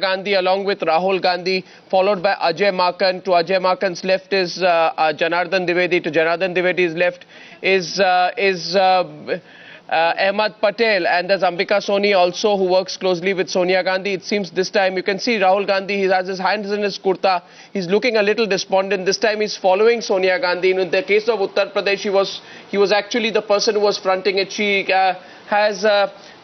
Gandhi along with Rahul Gandhi, followed by Ajay Makan. To Ajay Makan's left is Janardhan Dwivedi. To Janardhan Dwivedi's left is Ahmad Patel, and there's Ambika Soni also, who works closely with Sonia Gandhi. It seems this time you can see Rahul Gandhi, he has his hands in his kurta. He's looking a little despondent. This time he's following Sonia Gandhi. In the case of Uttar Pradesh, he was actually the person who was fronting it. She has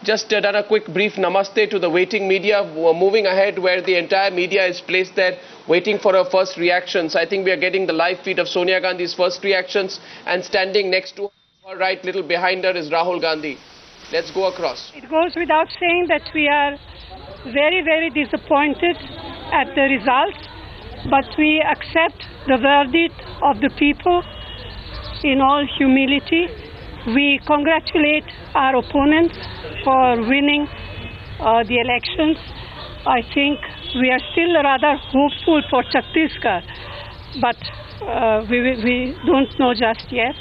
just done a quick brief namaste to the waiting media, moving ahead where the entire media is placed there waiting for her first reactions. I think we are getting the live feed of Sonia Gandhi's first reactions, and standing next to her, right little behind her, is Rahul Gandhi. Let's go across. It goes without saying that we are very, very disappointed at the results, but we accept the verdict of the people in all humility. We congratulate our opponents for winning the elections. I think we are still rather hopeful for Chhattisgarh, but we don't know just yet.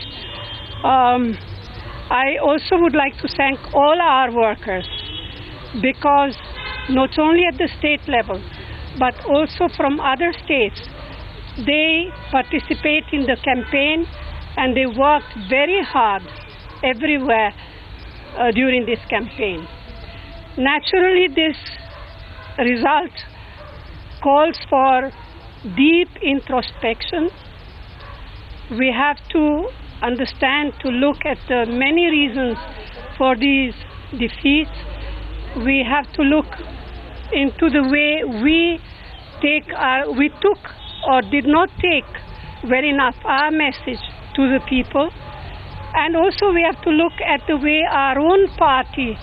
I also would like to thank all our workers, because not only at the state level, but also from other states, they participate in the campaign and they worked very hard everywhere during this campaign. Naturally, this result calls for deep introspection. We have to understand, to look at the many reasons for these defeats. We have to look into the way we took or did not take well enough our message to the people. And also we have to look at the way our own party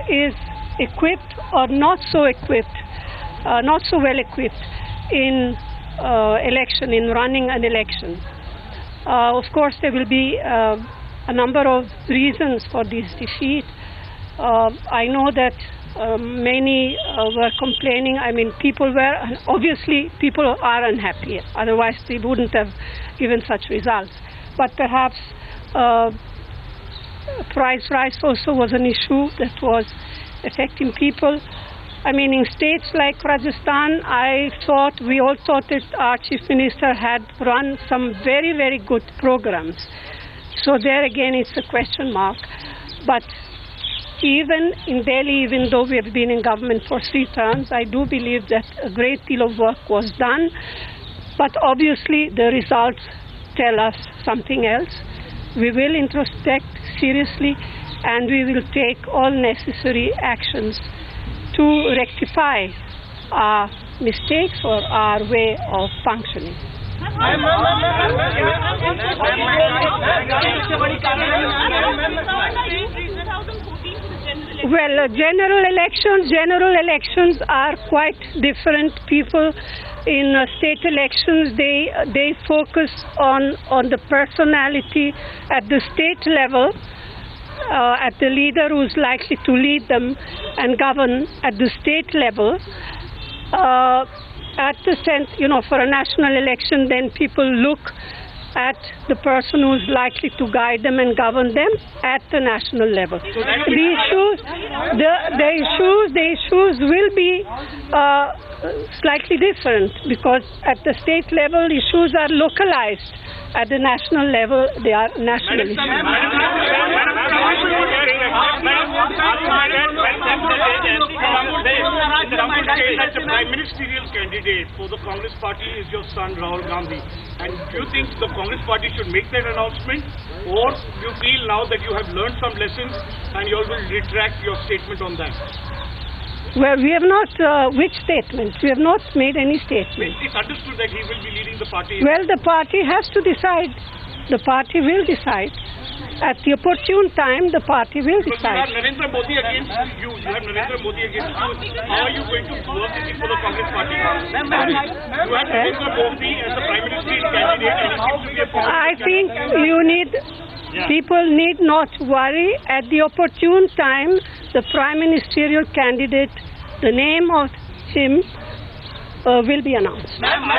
is equipped or not so equipped, not so well equipped in running an election. Of course, there will be a number of reasons for this defeat. I know that many were complaining. I mean, people are unhappy. Otherwise, they wouldn't have given such results. But perhaps price rise also was an issue that was affecting people. I mean, in states like Rajasthan, we all thought that our Chief Minister had run some very, very good programs. So there again, it's a question mark. But even in Delhi, even though we have been in government for 3 terms, I do believe that a great deal of work was done. But obviously, the results tell us something else. We will introspect seriously, and we will take all necessary actions to rectify our mistakes or our way of functioning. Well, general elections are quite different. People in state elections, they focus on the personality at the state level, at the leader who's likely to lead them and govern at the state level. For a national election, then people look at the person who's likely to guide them and govern them at the national level. The issues will be slightly different, because at the state level, issues are localized. At the national level, they are national issues. The prime ministerial candidate for the Congress party is your son Rahul Gandhi, and do you think the Congress party should make that announcement, or do you feel now that you have learned some lessons and you all will retract your statement on that? Well, we have not, which statement? We have not made any statement. It's understood that he will be leading the party. Well, the party has to decide. The party will decide. At the opportune time, the party will decide. You have Narendra Modi against you. How are you going to work for the Congress party? You have Narendra Modi as the prime ministerial candidate, and he seems to be a I think people need not worry. At the opportune time, the prime ministerial candidate, the name of him will be announced.